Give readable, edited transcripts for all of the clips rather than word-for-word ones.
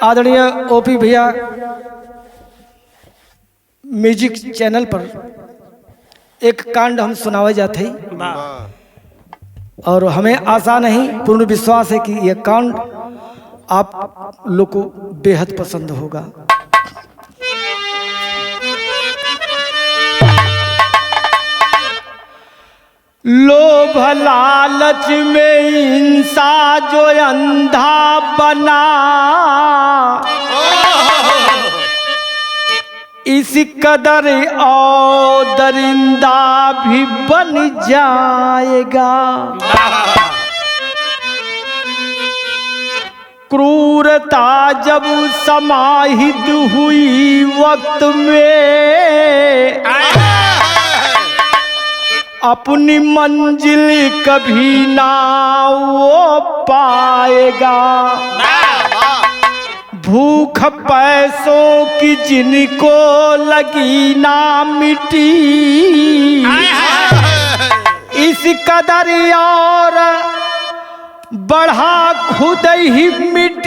आदरणीय ओपी भैया म्यूजिक चैनल पर एक कांड हम सुनावे जाते हैं और हमें आशा नहीं पूर्ण विश्वास है कि यह कांड आप लोग को बेहद पसंद होगा। लोभ लालच में इंसान जो अंधा बना, इसी कदर और दरिंदा भी बन जाएगा। क्रूरता जब समाहित हुई वक्त में, अपनी मंजिल कभी ना वो पाएगा। भूख पैसों की जिनको लगी ना मिटी, इस कदर और बढ़ा खुद ही मिट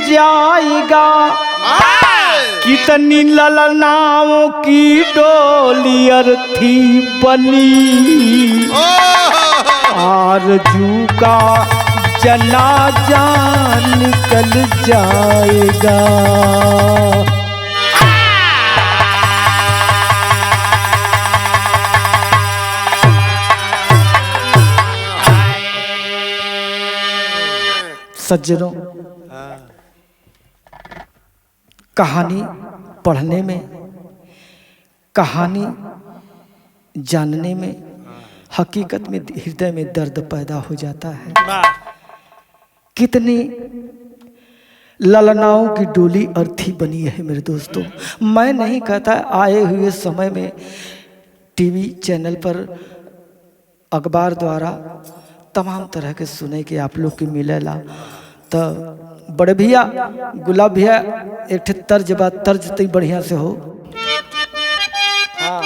जाएगा। कितनी ललनाओं की डोली अर्थी बनी, आरज़ू का जनाजा निकल जाएगा। सज्जनों, कहानी पढ़ने में, कहानी जानने में हकीकत में हृदय में दर्द पैदा हो जाता है। कितनी ललनाओं की डोली अर्थी बनी है मेरे दोस्तों। मैं नहीं कहता आए हुए समय में टीवी चैनल पर अखबार द्वारा तमाम तरह के सुने के आप लोग की मिलेला, तो बड़े भैया गुलाब भैया एक तर्ज बात तर्ज तो बढ़िया से हो। हाँ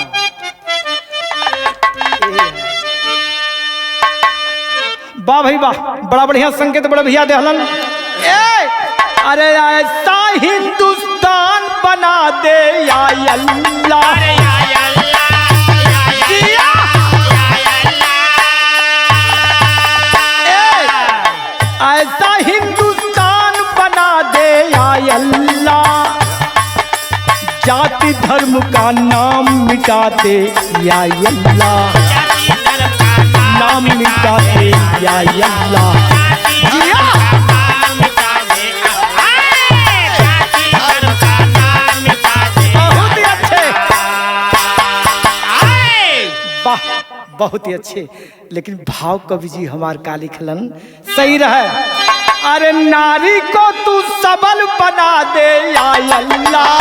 वाह भाई वाह, बड़ा बढ़िया संकेत बड़े भैया देहलन। अरे ऐसा हिंदुस्तान बना दे या अल्लाह, ऐसा हिंदुस्तान बना दे या अल्लाह। जाति धर्म का नाम मिटा दे या अल्लाह, नाम मिटा दे या अल्लाह। बहुत ही अच्छे, वाह बहुत ही अच्छे। लेकिन भाव कवि जी हमार का लिखलन सही रहे। अरे नारी को तू सबल बना दे या अल्लाह,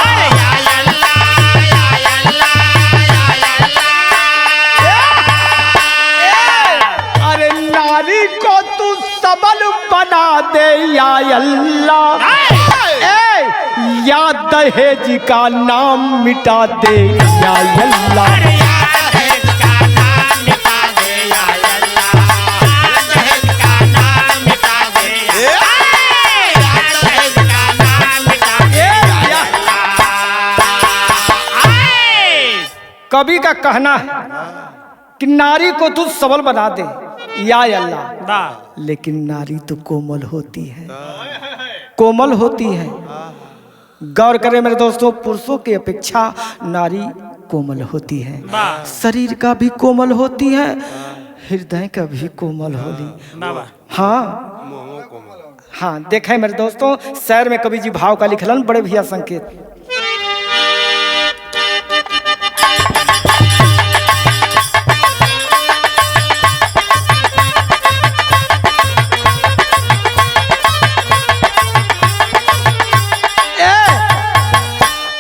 अरे नारी को तू सबल बना दे या अल्लाह। या दहेज का नाम मिटा दे या अल्लाह, कवि का कहना है कि नारी को तू सबल बना दे या अल्लाह। लेकिन नारी तो कोमल होती है, कोमल होती है। गौर करें मेरे दोस्तों, पुरुषों की अपेक्षा नारी कोमल होती है। शरीर का भी कोमल होती है, हृदय का भी कोमल होती। हाँ हाँ, देखें मेरे दोस्तों, शहर में कवि जी भाव का लिखलन बड़े भैया संकेत।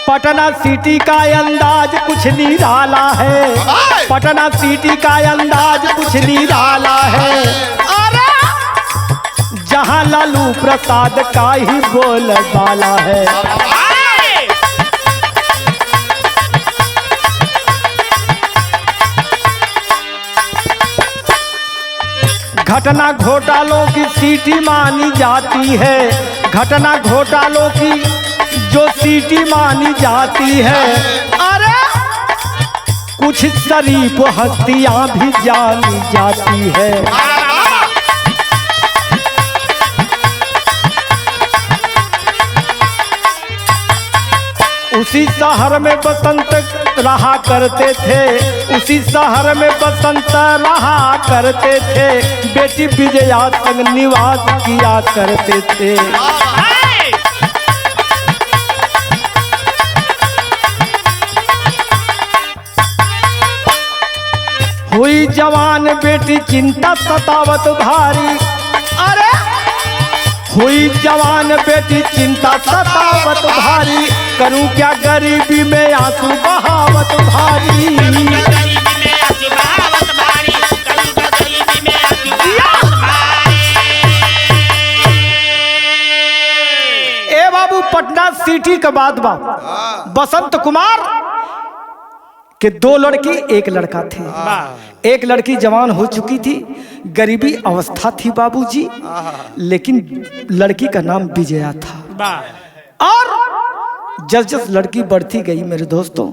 पटना सिटी का अंदाज कुछ निराला है, पटना सिटी का अंदाज कुछ निराला है। जहां लालू प्रसाद का ही बोलबाला है। घटना घोटालों की सीटी मानी जाती है, घटना घोटालों की जो सीटी मानी जाती है, अरे कुछ शरीफ हस्तियां भी जानी जाती है। उसी शहर में बसंत रहा करते थे, उसी शहर में बसंत रहा करते थे, बेटी विजया संग निवास किया करते थे। हुई जवान बेटी चिंता सतावत भारी, अरे हुई जवान बेटी चिंता सतावत भारी, करूं क्या गरीबी में आंसू बहावत भारी। ए बाबू पटना सिटी के बाद बसंत कुमार के 2 लड़की 1 लड़का थे। एक लड़की जवान हो चुकी थी, गरीबी अवस्था थी बाबूजी, लेकिन लड़की का नाम विजया था। और जस जस लड़की बढ़ती गई मेरे दोस्तों,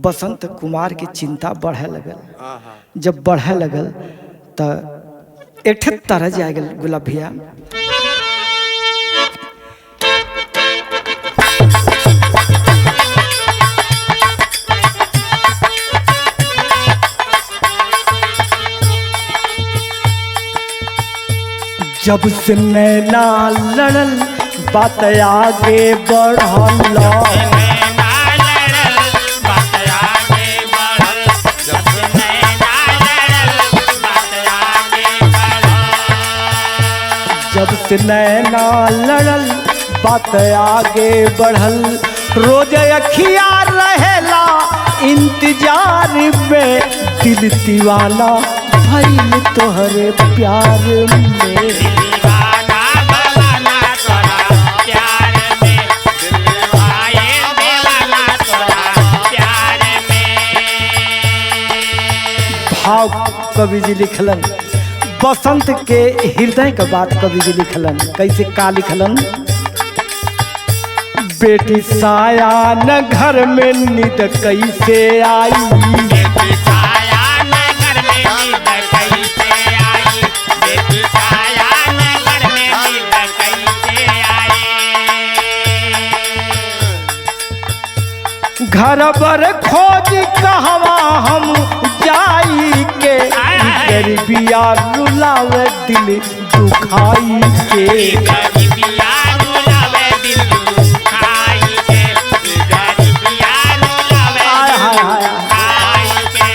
बसंत कुमार की चिंता बढ़े लगल। जब बढ़े लगल तो एक तरह जाए गुलाब भैया, जब से नैना लड़ल बात आगे बढ़ल, जब से नैना लड़ल बात आगे बढ़ल, रोज अखिया रहेला इंतजार में, दिल दीवाना भइल तोहरे प्यार में। भाव कवि जी लिखलन, बसंत के हृदय का बात कवि जी लिखलन। कैसे का लिखलन, बेटी साया न घर में नींद कैसे आई, घर बर खोज कहवा हम जाई के, गरीबिया रुलावे दिल दुखाई के, गरीबिया रुलावे दिल दुखाई के, गरीबिया रुलावे दुखाई के।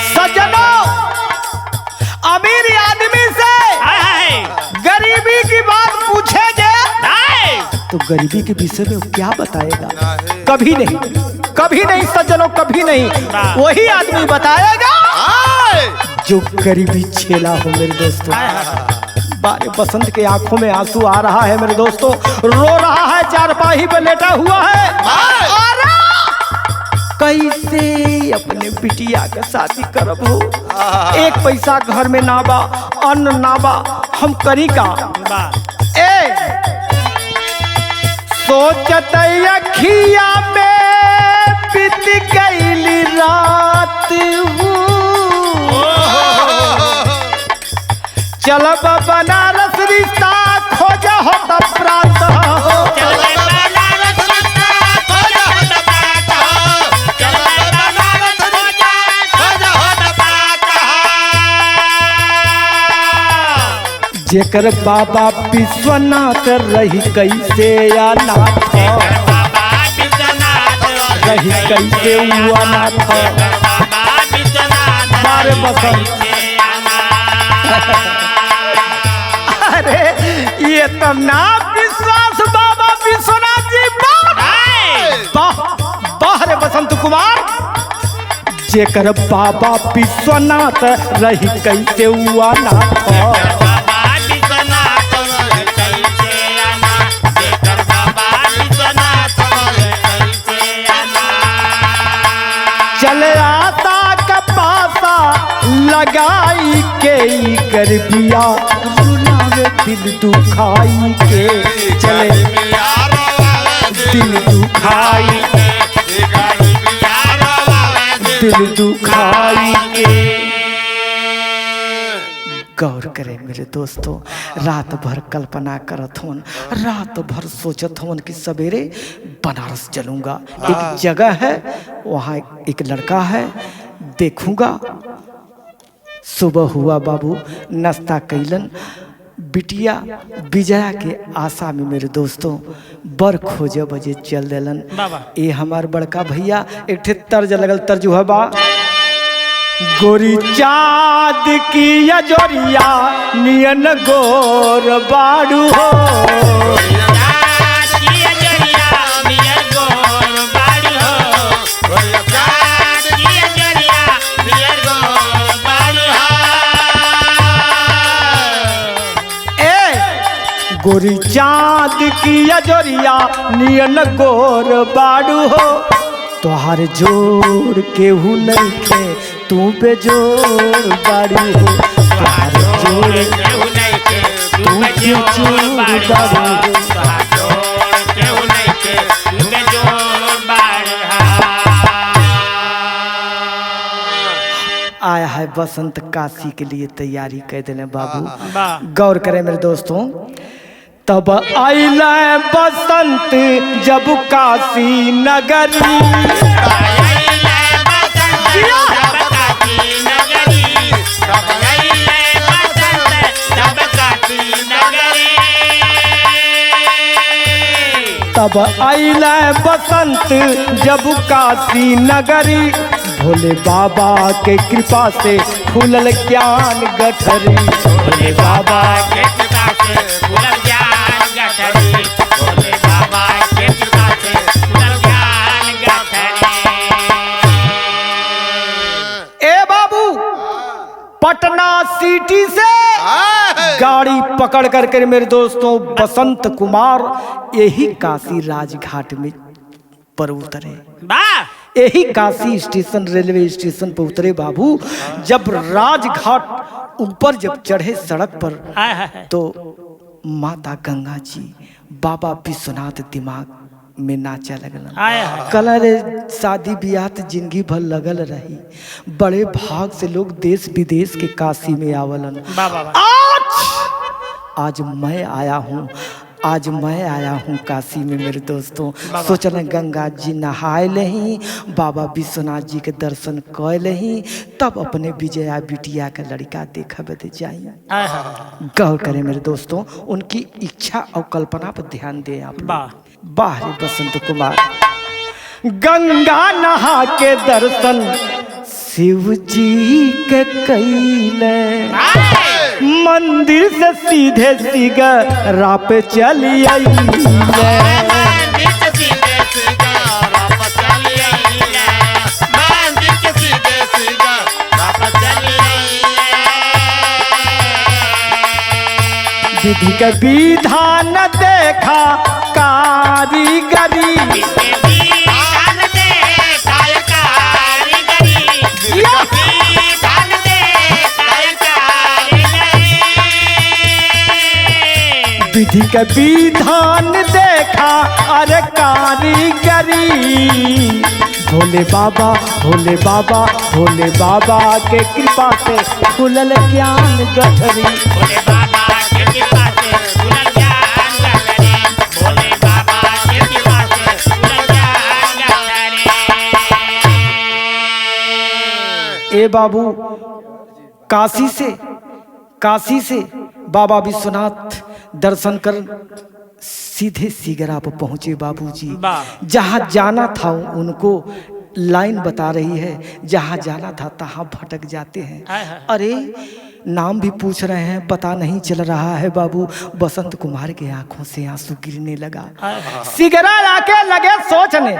सज्जनों, अमीर आदमी से गरीबी की बात पूछेंगे तो गरीबी के विषय में क्या बताएगा? कभी नहीं, कभी नहीं सज्जनों, कभी नहीं। वही आदमी बताएगा जो गरीबी झेला हो मेरे दोस्तों। बारे बसंत के आंखों में आंसू आ रहा है मेरे दोस्तों, रो रहा है, चारपाई पे लेटा हुआ है। कैसे अपने बिटिया का शादी करब हो, एक पैसा घर में ना बा, अन्न ना बा, हम करी का? सोचत अखिया में बीत गईली रात हूँ, चलब बनारस रिश्ता खोजा हो तब प्रात हो, जेकर बाबा विश्वनाथ रही कैसे अनाथ, रही कैसे अनाथ। बारे बसंत, अरे ये तो ना विश्वास बाबा विश्वनाथ जी, बाहर बसंत कुमार, जेकर बाबा विश्वनाथ रही कैसे अनाथ, चले आता का पासा लगाई के गरीबिया रोवावे दिल दुखाई के चले दिल दुखाई दिल दुखाई के। गौर करें मेरे दोस्तों, रात भर कल्पना करत हूँ, रात भर सोचत हूँ कि सवेरे बनारस चलूँगा। एक जगह है वहाँ एक लड़का है, देखूँगा। सुबह हुआ बाबू, नाश्ता कैलन, बिटिया विजया के आशा में मेरे दोस्तों बर खोजे बजे चल दिलन। ये हमार बड़का भैया एक ठे तर्ज लगल, तर्ज हुआ बा, गोरी चाँद की अजोरिया नियन गोर बाड़ू हो, गोरी चाँद की अजोरिया नियन गोर बाड़ू हो, तोहार जोड़ केहू नहीं थे तू बेजोड़ बाड़ू हो, तोहार जोड़ केहू नहीं थे तू बेजोड़ बाड़ू हो, तोहार जोड़ केहू नहीं थे तू बेजोड़ बाड़ू हो। आया है बसंत, काशी के लिए तैयारी कर देने बाबू। गौर करें मेरे दोस्तों, तब आइला बसंत जब काशी नगरी, तब आइला बसंत जब काशी नगरी, भोले बाबा के कृपा से खुलल ज्ञान गठरी, भोले बाबा के कृपा से खुलल ज्ञान गठरी, भोले बाबा के कृपा से खुलल ज्ञान गठरी। ए बाबू, पटना सिटी से गाड़ी पकड़ करके मेरे दोस्तों बसंत कुमार यही काशी राजघाट में पर उतरे। यही काशी स्टेशन रेलवे स्टेशन पर उतरे बाबू। जब राजघाट ऊपर जब चढ़े सड़क पर तो माता गंगा जी, बाबा विश्वनाथ दिमाग में नाचा लगल। कलर शादी ब्याह जिंदगी भर लगल रही, बड़े भाग से लोग देश विदेश के काशी में आवलन। आज मैं आया हूँ, आज मैं आया हूँ काशी में मेरे दोस्तों। सोचल गंगा जी नहाए लही, बाबा विश्वनाथ जी के दर्शन कर लही, तब अपने विजया बिटिया का लड़का देखा बदे जाइए। गौर करें मेरे दोस्तों, उनकी इच्छा और कल्पना पर ध्यान दें आप। बाहरी बसंत कुमार गंगा नहा के दर्शन शिव जी के कैले, मंदिर से सीधे सिगरा पे चली आई, विधि के विधान देखा कारीगरी, विधि के विधान देखा अरे कारीगरी, भोले बाबा भोले बाबा भोले बाबा के कृपा से खुलल ज्ञान गठरी, भोले बाबा के कृपा से खुलल ज्ञान गठरी, भोले बाबा के कृपा से खुलल ज्ञान गठरी। ए बाबू, काशी से बाबा विश्वनाथ दर्शन कर सीधे सिगरा पर पहुंचे बाबूजी। जहां जाना था उनको लाइन बता रही है, जहां जाना था तहां भटक जाते हैं। अरे नाम भी पूछ रहे हैं, पता नहीं चल रहा है बाबू। बसंत कुमार के आंखों से आंसू गिरने लगा। सिगरा आके लगे सोचने,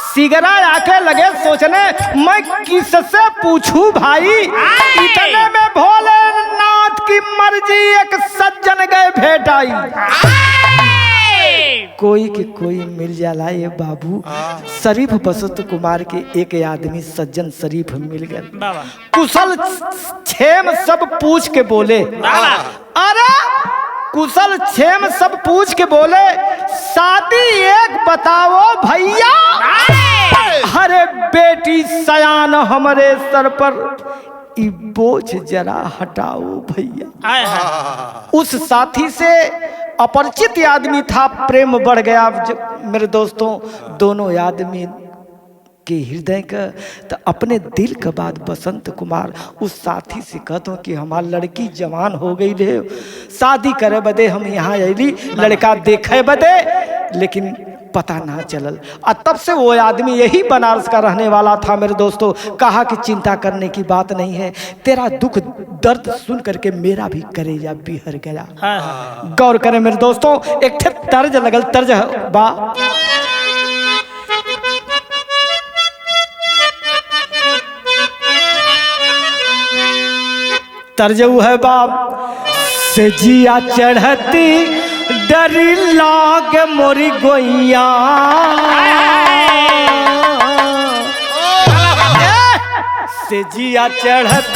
सिगरा आके लगे सोचने, मैं किससे पूछूं भाई। इतने में भोलेनाथ की मर्जी एक सज्जन गए भेटाई। कोई के कोई मिल जाला ये बाबू। शरीफ बसंत कुमार के एक आदमी सज्जन शरीफ मिल गए, कुशल क्षेम सब पूछ के बोले, अरे कुशल क्षेम सब पूछ के बोले, शादी एक बताओ भैया। अरे बेटी सयान हमारे सर पर, ई बोझ जरा हटाओ भैया। उस साथी से अपरिचित आदमी था, प्रेम बढ़ गया मेरे दोस्तों दोनों आदमी के हृदय का। तो अपने दिल का बात बसंत कुमार उस साथी से कहते कि हमार लड़की जवान हो गई रे, शादी करे बदे हम यहाँ अली, लड़का देखे बदे, लेकिन पता ना चलल। और तब से वो आदमी यही बनारस का रहने वाला था मेरे दोस्तों। कहा कि चिंता करने की बात नहीं है, तेरा दुख दर्द सुन करके मेरा भी कलेजा बिहर गया। गौर करें मेरे दोस्तों, एक तर्ज लगल, तर्ज बा, तर्ज है बाप से जिया चढ़ती डरी लाग मोरी गोइया, से जिया चढ़त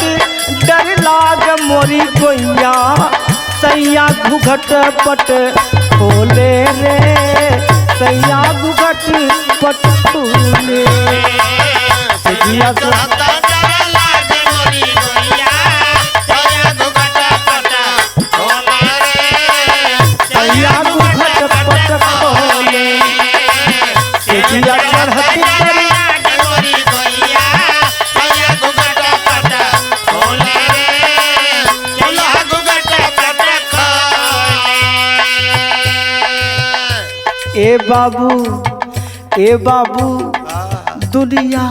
डर लाग मोरी गोइया, सैया घुघट पट खोले रे, सैया घुघट पट खोले, से जिया ए बाबू दुनिया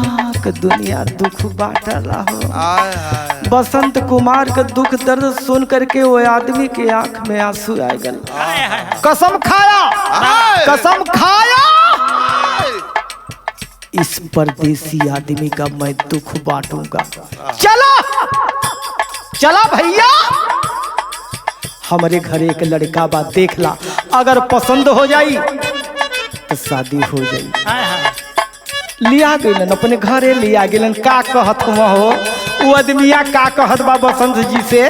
के दुनिया दुख बांट रहा। बसंत कुमार का दुख दर्द सुन करके वो आदमी के आंख में आंसू आ गए। कसम खाया, कसम खाया, इस परदेसी आदमी का मैं दुख बांटूंगा। चला चला भैया, हमारे घर एक लड़का बा, देख ला, अगर पसंद हो जाई तो शादी हो जाई। लिया गलन अपने घरे, लिया गलन। का कहत हुआ हो वो आदमिया, का कहत बा बसंत जी से,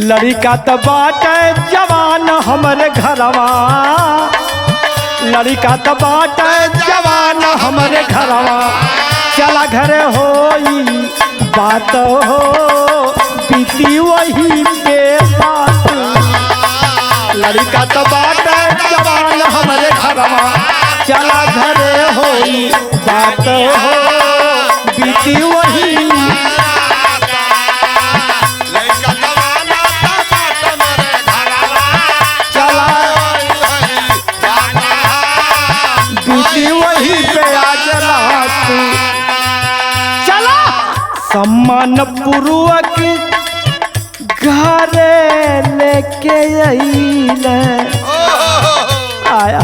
लड़का तो बाटे जवान हमारे घरवा, लड़का तो बाटे जवान हमारे घरवा, चला घरे होई बात हो, बीती वही पे बात, लड़का तो बाटे जवान हमारे घरवा, चला घरे होई बात हो, बीती वही, चला बीती वही पे आज रात, चला सम्मान पूर्वक घरे लेके आइले, आया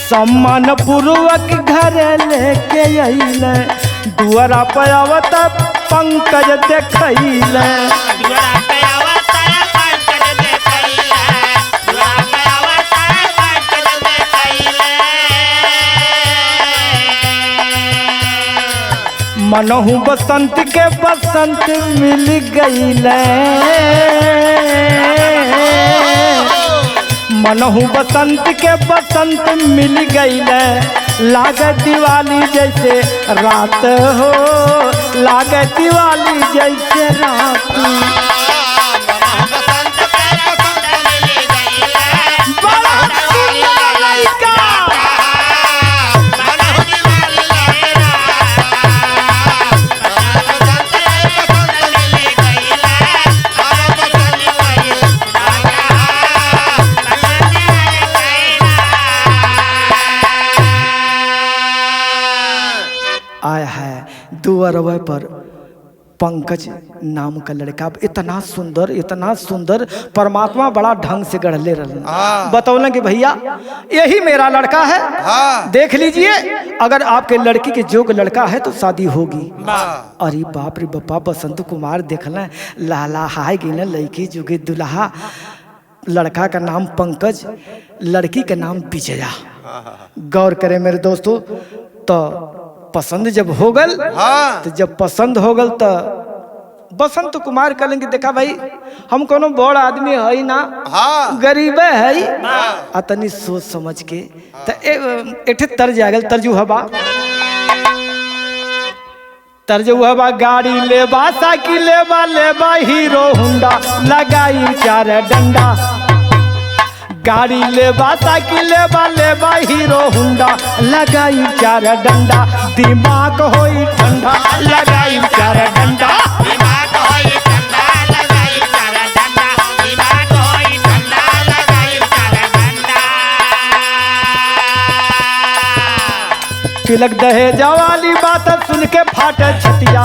सम्मान पूर्वक घरे लेके आइले, दुआरा पे आवत पंकज देखैले, मनहु बसंत के बसंत मिल गईले, मनहु बसंत के बसंत मिल गईले, लागे दिवाली जैसे रात हो, लागे दिवाली जैसे रात, बड़ा सुंदर लड़का, आया है दुआरवे पर पंकज नाम का लड़का इतना सुंदर परमात्मा बड़ा ढंग से गढ़ले रहा। बतौलन कि भैया यही मेरा लड़का है, देख लीजिए, अगर आपके लड़की के जोग लड़का है तो शादी होगी। अरे बाप रे बापा, बसंत कुमार देखल लाला हाय गिन लड़की जोगे दुल्हा, लड़का का नाम पंकज, लड़की का नाम विजया। गौर करें मेरे दोस्तों, तो पसंद जब हो गल, तो जब पसंद हो गल तो बसंत कुमार कहेंगे देखा भाई हम कोनो बड़ आदमी है ना, गरीब है, अतनी सोच समझ के तो एक तर्ज आ गल, तर्जु हवा गाड़ी लेबा साइकिल लेबा हीरो होंडा लगाई 4 डंडा, गाड़ी लेबा साइकिल लेबा हीरो होंडा लगाई 4 डंडा, दिमाग होई ठंडा लगाई 4 डंडा, दिमाग होई ठंडा लगाई 4 डंडा, दिमाग होई ठंडा लगाई 4 डंडा। तिलक दहेज वाली बात सुन के फाटे छतिया,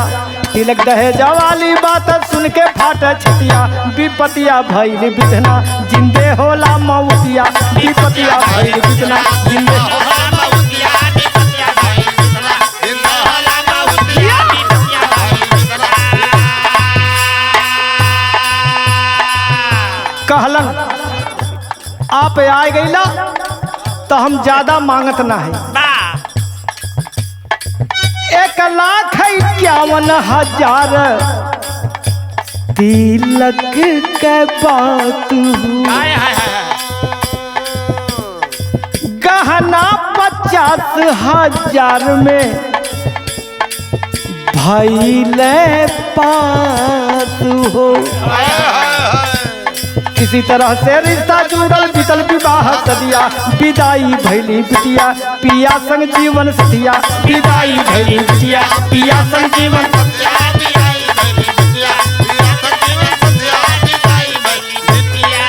तिलक दहेज वाली बात सुन के फाटे छतिया, विपतिया भइल बिधना जिंदे होला मौतिया, विपतिया भइल बिधना जिंदे होला मौतिया, विपतिया भइल बिधना जिंदे होला मौतिया, विपतिया भइल बिधना। कहलन आप आए गईला तो हम ज्यादा मांगत ना है, 1,51,000 तिलक के बात, गहना 50,000 में भइले पात हो। किसी तरह से रिश्ता जुड़ल बीतल विवाह सदिया, विदाई भैली बिटिया पिया संग जीवन सथिया, विदाई भैली बिटिया पिया संग जीवन सथिया, विदाई भइल बिटिया पिया संग जीवन सथिया, विदाई भइल बिटिया।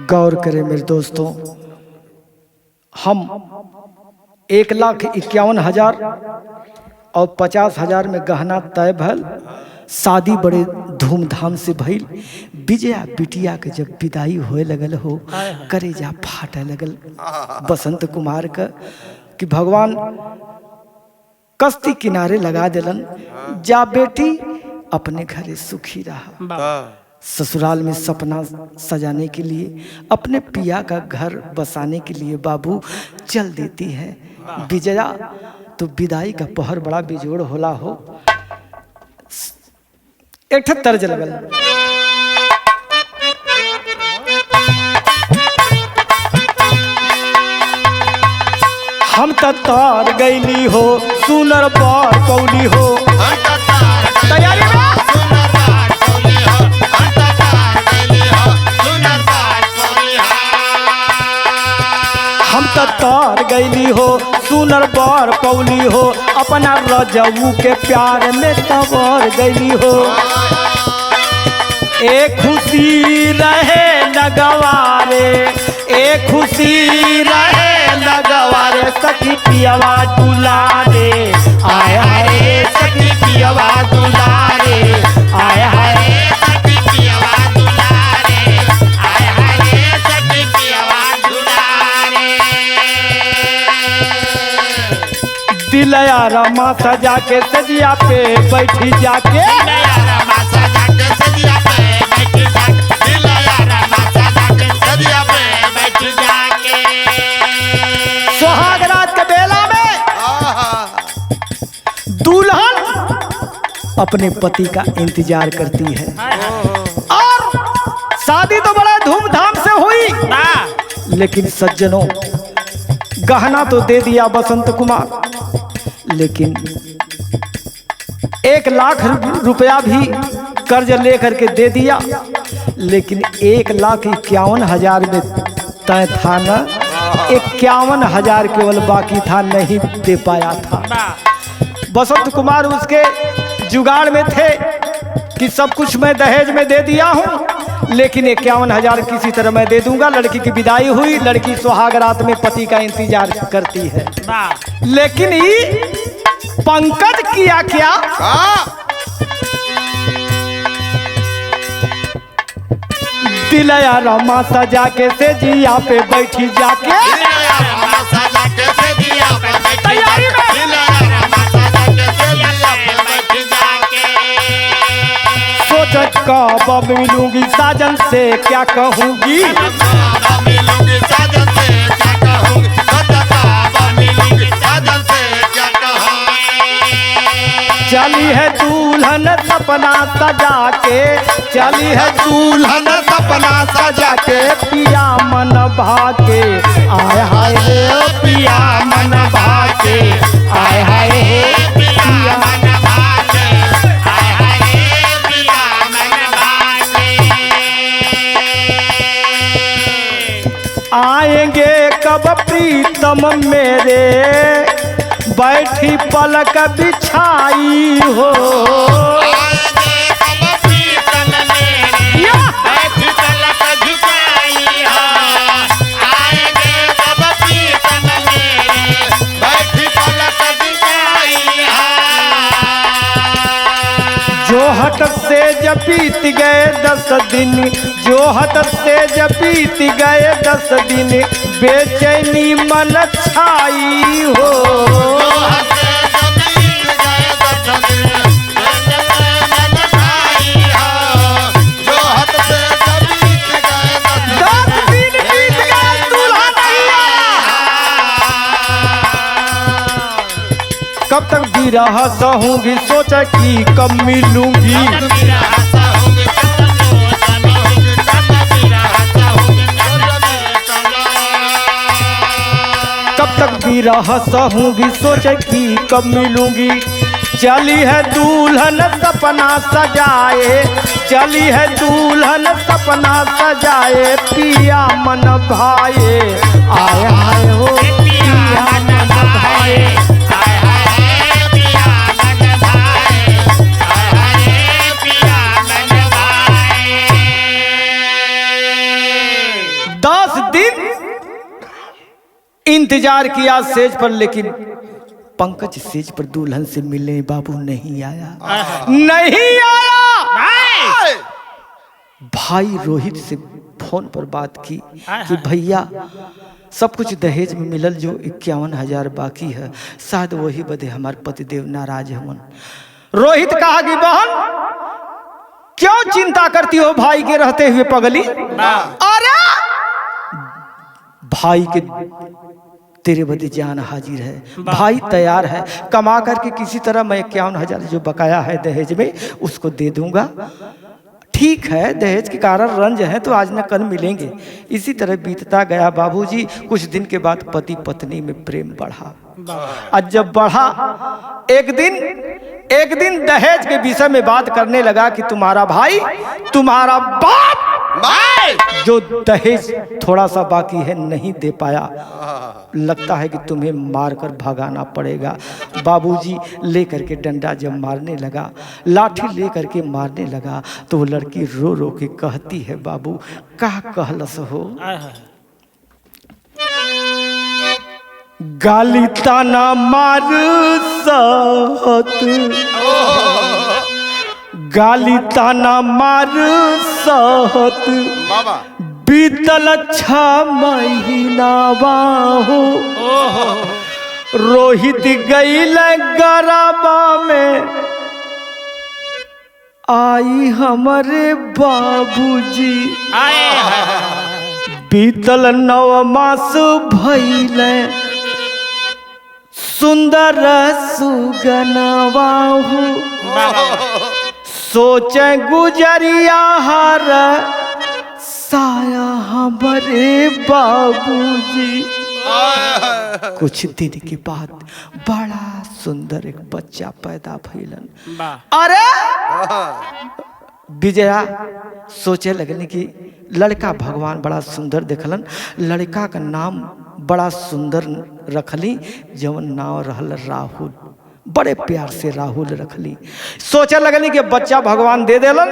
गौर करें मेरे दोस्तों, हम 1,51,000 और 50,000 में गहना तय भल, शादी बड़े धूमधाम से भइल। विजया बिटिया के जब विदाई होए लगल हो, करेजा फाटे लगल बसंत कुमार का कि भगवान कश्ती किनारे लगा दिलन, जा बेटी अपने घरे सुखी रहा। ससुराल में सपना सजाने के लिए, अपने पिया का घर बसाने के लिए बाबू चल देती है विजया। तो विदाई का पहर बड़ा बेजोड़ होला हो। एक तर्ज लगल, हम तो तार गईली हो सुनर बार पौली हो, तैयारी हम तो तार गईली हो सुनर बार पौली हो, अपना रजऊ के प्यार में तबर गईली हो। एक खुशी रहे लगवारे, एक खुशी रहे लगवारे, सखी पियवा दुलारे, आय हाय सखी पियवा दुलारे, आय हाय सखी पियवा दुलारे, आय हाय सखी पियवा दुलारे। दिलया रमा सजा के सजिया पे बैठी जाके, सुहाग रात के बेला में दुल्हन अपने पति का इंतजार करती है, और शादी तो बड़ा धूमधाम से हुई, लेकिन सज्जनों गहना तो दे दिया बसंत कुमार, लेकिन 1,00,000 भी कर्ज लेकर के दे दिया, लेकिन 1,51,000 में तय था न, 51,000 केवल बाकी था, नहीं दे पाया था। बसंत कुमार उसके जुगाड़ में थे कि सब कुछ मैं दहेज में दे दिया हूँ, लेकिन 51,000 किसी तरह मैं दे दूंगा। लड़की की विदाई हुई, लड़की सुहाग रात में पति का इंतजार करती है, लेकिन पंकज किया क्या? दिलया रमा सजा के से जिया पे बैठी जाके तैयारी में सोच कब मिलूंगी साजन से क्या कहूंगी चली है दुल्हन सपना सजा के चली है दुल्हन सपना सजा के पिया मन भाके आय हाय रे पिया मन भाके आय हाय रे पिया मन भाके आय हाय रे पिया मन भाके आएंगे कब प्रीतम मेरे बैठी पलक बिछाई हो जो हट से जब बीत गए 10 दिन जो हट से जब बीत गए 10 दिन बेचैनी मन छाई हो 10 दिन बीत गए दूल्हा नहीं आया। कब तक बिरह सहूंगी सोचा कि कब मिलूंगी कब तक बिरह सहूंगी सोचे कि कब मिलूंगी चली है दुल्हन सपना सजाए चली है दुल्हन सपना सजाए पिया मन भाए आय हाय हो पिया मन भाए आय हाय पिया मन भाए आय हाय पिया मन भाए 10 दिन इंतजार किया सेज पर लेकिन पंकज सेज पर दुल्हन से मिलने बाबू नहीं आया नहीं आया। भाई रोहित से फोन पर बात की कि भैया सब कुछ दहेज में मिलल जो 51,000 बाकी है शायद वही बदे हमारे पतिदेव नाराज हमन। रोहित कहा कि बहन क्यों चिंता करती हो भाई के रहते हुए पगली अरे भाई के तेरे बदे जान हाजिर है भाई तैयार है कमा करके किसी तरह मैं 51,000 जो बकाया है दहेज में उसको दे दूंगा। ठीक है दहेज के कारण रंज है तो आज न कल मिलेंगे। इसी तरह बीतता गया बाबूजी। कुछ दिन के बाद पति पत्नी में प्रेम बढ़ा और जब बढ़ा एक दिन दहेज के विषय में बात करने लगा कि तुम्हारा भाई तुम्हारा बाप जो दहेज थोड़ा सा बाकी है नहीं दे पाया लगता है कि तुम्हें मारकर भगाना पड़ेगा। बाबूजी लेकर के डंडा जब मारने लगा लाठी लेकर के मारने लगा तो वो लड़की रो रो के कहती है बाबू का कहलस हो गाली ताना मार सहत गाली ताना मार सहत बीतल 6 महीना बाहू रोहित गईल गरबा में आई हमारे बाबूजी बीतल 9 मास भइले सुंदर सुगनवाहू सोचे गुजरिया हर साया हमारे बाबूजी। कुछ दिन के बाद बड़ा सुंदर एक बच्चा पैदा भइलन। अरे विजया सोचे लगने कि लड़का भगवान बड़ा सुंदर देखलन लड़का का नाम बड़ा सुंदर रखली जवन नाम रहल राहुल बड़े प्यार से राहुल रखली। सोचे लगनी कि बच्चा भगवान दे देलन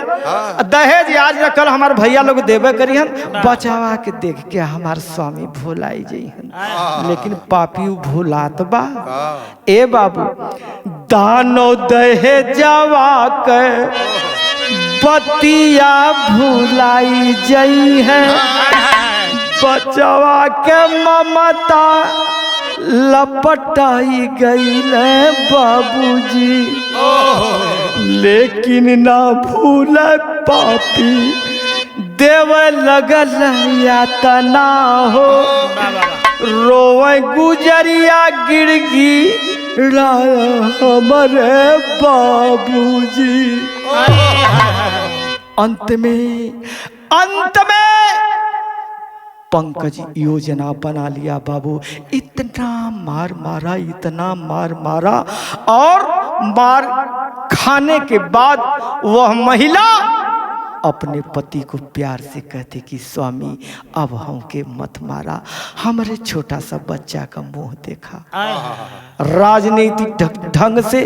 दहेज आज न कल हमारे भैया लोग देवे करिहन बचावा के देख के हमार स्वामी भुलाई जइहन लेकिन पापी भुलात बा। ए बाबू दानो दहेजवा के बतिया भुलाई जई है, बचवा के ममता लपटाई गईले बाबूजी, लेकिन ना भूल पापी देव लगल यातना हो, रोवे गुजरिया गिड़गी हमारे बाबूजी। अंत में पंकज योजना बना लिया बाबू। इतना मार मारा, इतना मार मारा, और मार खाने के बाद वह महिला अपने पति को प्यार से कहते कि स्वामी अब हमके मत मारा, हमारे छोटा सा बच्चा का मुंह देखा। राजनीतिक ढंग से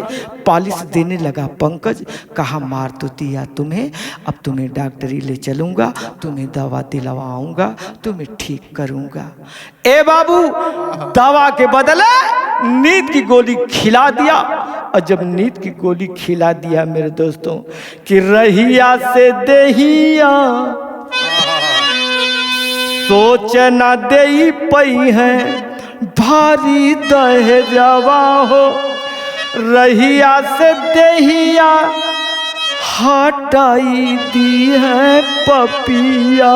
पालिश देने लगा पंकज। कहा मार तो दिया तुम्हें, अब तुम्हें डॉक्टरी ले चलूंगा, तुम्हें दवा दिलवाऊंगा, तुम्हें ठीक करूंगा। ए बाबू, दवा के बदले नींद की गोली खिला दिया। और जब नींद की गोली खिला दिया मेरे दोस्तों कि रहिया से देहिया सोच न दे पई है, भारी दहेजवा हो, रहिया से देहिया हटाई दी है पपिया,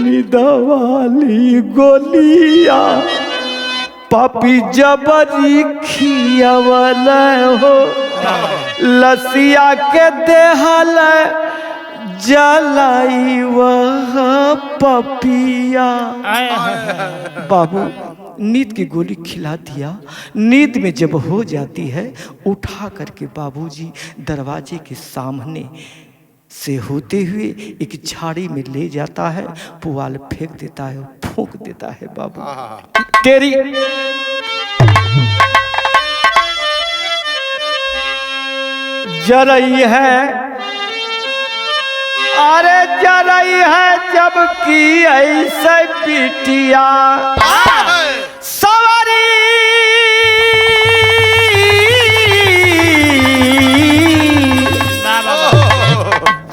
निदवाली गोलिया पापी जबरी खियावल हो, लसिया के देहल जलाई वह पपिया। बाबू नींद की गोली खिला दिया। नींद में जब हो जाती है, उठा करके बाबूजी दरवाजे के सामने से होते हुए एक झाड़ी में ले जाता है, पुआल फेंक देता है, फूंक देता है। बाबू तेरी जरई है, अरे जरई है जबकि ऐसे बिटिया सवारी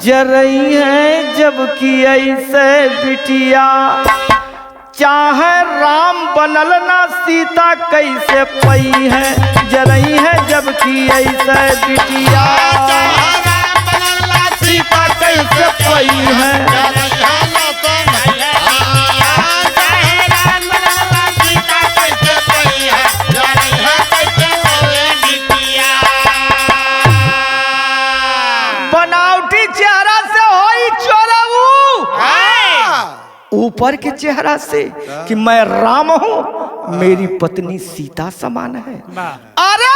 जरई है जबकि ऐसे बिटिया, चाहे राम बनल ना सीता कैसे पई है, जरई है जबकि ऐसे बिटिया सीता कैसे पई है। बनावटी चेहरा से होई चोरऊ, ऊपर के चेहरा से कि मैं राम हूं, मेरी पत्नी सीता समान है। अरे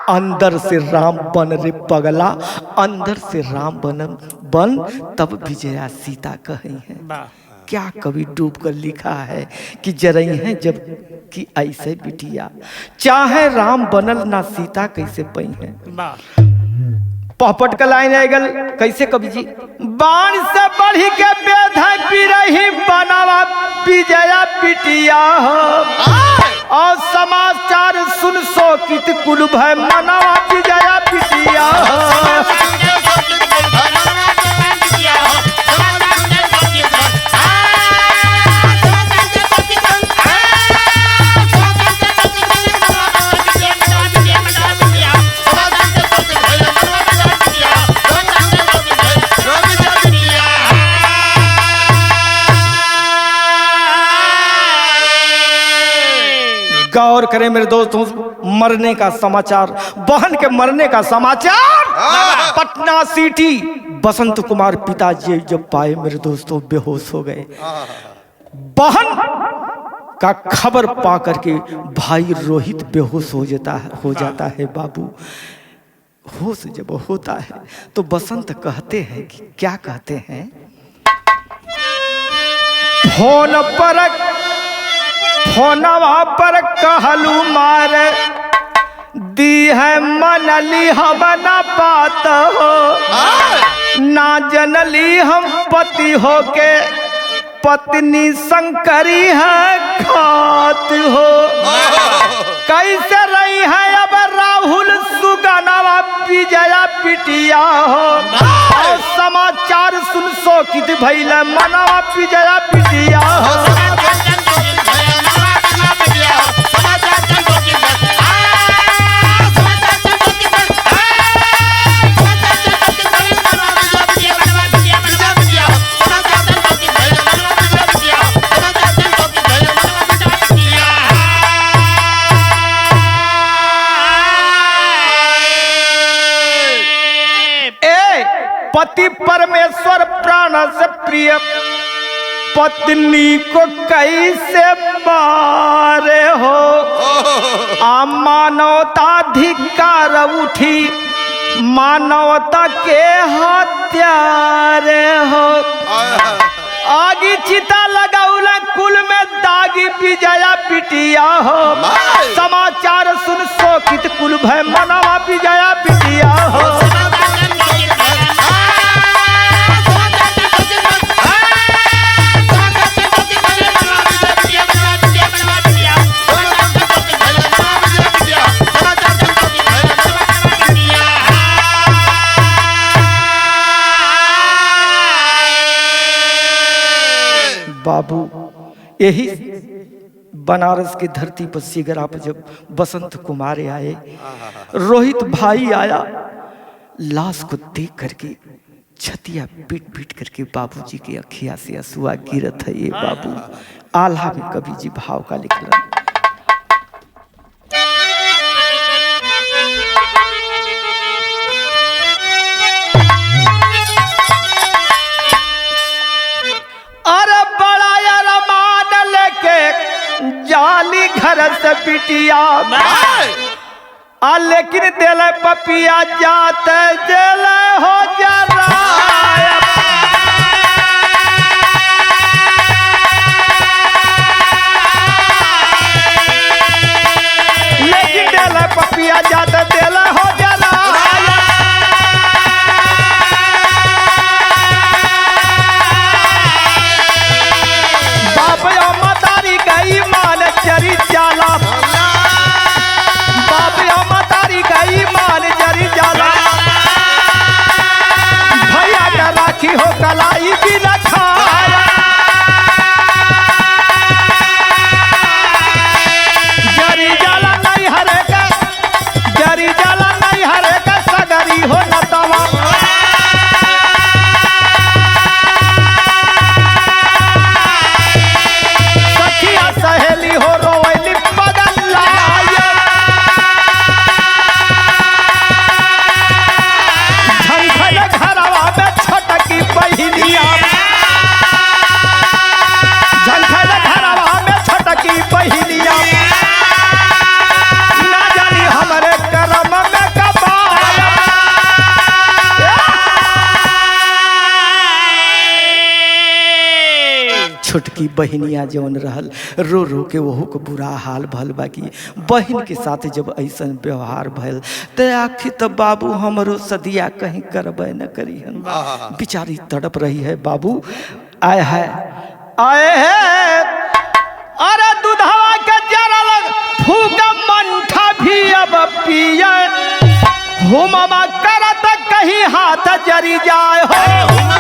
अंदर से राम बन रे पगला, अंदर से राम बन तब विजया सीता कही है। क्या कवि डूब कर लिखा है कि जरई है जब कि ऐसे बिटिया, चाहे राम बनल ना सीता कैसे पई है। पहपट का लाइन आएगल कैसे कवि जी, बाण से बढ़ी के बेध बिरही बनावा विजया बिटिया हो, और समाचार सुन शोकित कुल भय मनावा विजया बिटिया हो। गौर करें मेरे दोस्तों, मरने का समाचार, बहन के मरने का समाचार पटना सिटी बसंत कुमार पिताजी जब पाए मेरे दोस्तों बेहोश हो गए। बहन का खबर पा करके भाई रोहित बेहोश हो जाता है। बाबू होश जब होता है तो बसंत कहते हैं कि क्या कहते हैं, फोनवा पर कहलू मार दी है मनली हम न पात हो, ना जनली हम पति हो के पत्नी शंकरी है खात हो, कैसे रही है अब शोकित भइल मनवा पिजया पिटिया पति परमेश्वर प्राण से प्रिय पत्नी को कैसे मारे हो मानवताधिकार उठी मानवता के हत्यारे हो आगी चिता लगाउला कुल में दागी विजया पिटिया हो समाचार सुन शोकित कुल भय मनवा विजया पिटिया हो बाबू यही बनारस की धरती पर सिगरा पर जब बसंत कुमार आए रोहित भाई आया लाश को देख करके छतिया पीट पीट करके बाबूजी की अखियां से आंसुआ गिरत है ये बाबू आल्हा में कवि जी भाव का लिख रहा जाली घर से पिटिया लेकिन दिल पपिया जाते जेल हो जरा लेकिन दिल पपिया जाते दिल हो जरा बाबा मतारी गई मान जरी जाला बाबा मतारी गई मान जरी जाला भैया का राखी हो कलाई भी रखा जरी जाला नहीं हरे का जरी जाला नहीं हरे का सगरी हो नतवा सहेली हो रोवैली बगल लाया झंझल घरवा में छटकी बहिनिया झंझल घरवा में छटकी बहिनिया ना जानी हमारे करम में कबाया छोटकी बहनिया जौन रहल रो रो के वहू को बुरा हाल भल बाकी बहन के साथ जब ऐसा व्यवहार भल तो आखिर तो बाबू हमरो सदिया कहीं करबे न करी हम बेचारी तड़प रही है बाबू आए है अरे दूधवा के जरा लग फूक मंठा भी अब पिए हुममा करत कहीं हाथ जरी जाए हो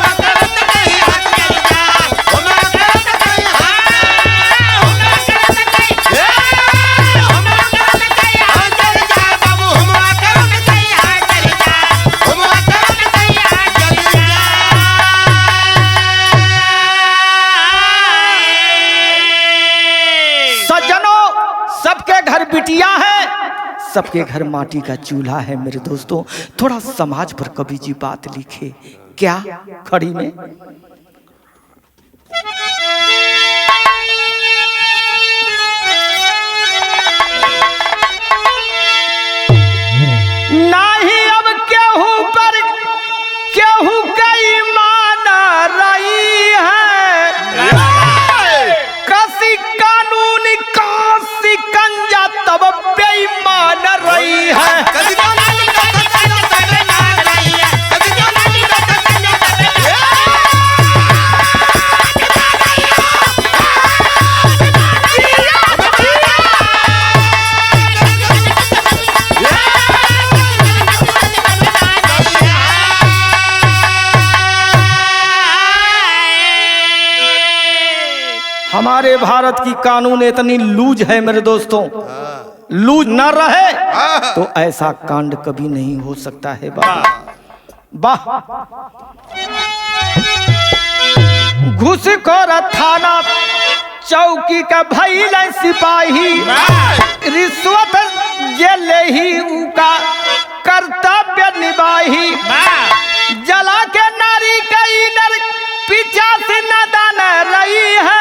सबके घर बिटिया है सबके घर माटी का चूल्हा है मेरे दोस्तों थोड़ा समाज पर कवि जी बात लिखे क्या खड़ी में नहीं अब केहू पर केहू का ईमान रही है कसी कानून का सिकंजा तब बेईमान रही है हमारे भारत की कानून इतनी लूज है मेरे दोस्तों, लूज न रहे तो ऐसा कांड कभी नहीं हो सकता है। वाह, घुसखोर थाना चौकी का भइल सिपाही, रिश्वत जेले ही उका कर्तव्य निभाही, जला के नारी का इनर पीछा से नदान रही है,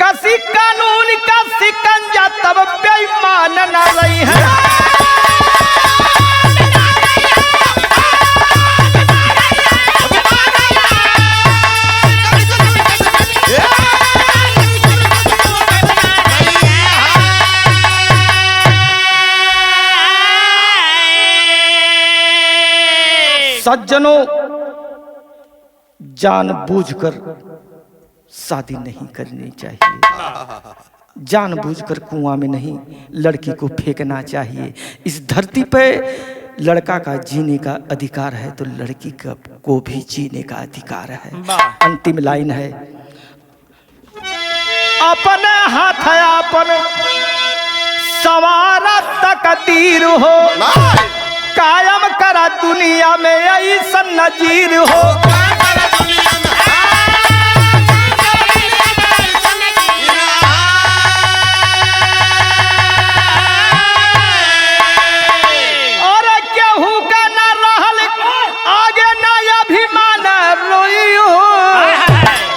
कसी कानून का सिकंजा तब बेईमान न रही है। सज्जनों, जानबूझकर शादी नहीं करनी चाहिए, जानबूझकर कुआं में नहीं लड़की को फेंकना चाहिए। इस धरती पे लड़का का जीने का अधिकार है तो लड़की को भी जीने का अधिकार है। अंतिम लाइन है, अपने हाथ अपन सवारा तकदीर हो, कायम करा दुनिया में ऐसा नजीर हो। और केहू का न रहल आगे न अभिमान रोई हो,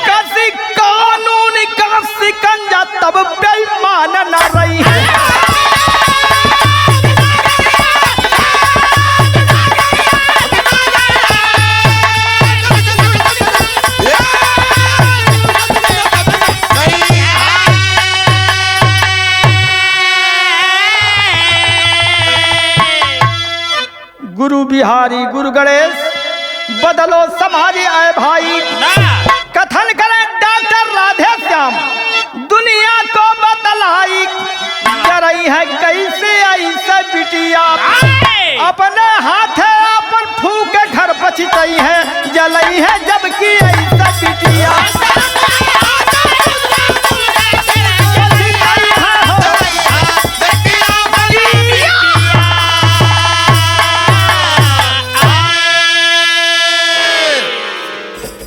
कसी कानून का सिकंजा तब बेईमान न रही है। गुरु बिहारी गुरु गणेश बदलो समाज आए भाई, कथन करें डॉक्टर राधे श्याम दुनिया को बतलाई, रही है कैसे ऐसे बिटिया अपने हाथ अपन फूके घर बचतई है, जलई है जबकि ऐसा बिटिया।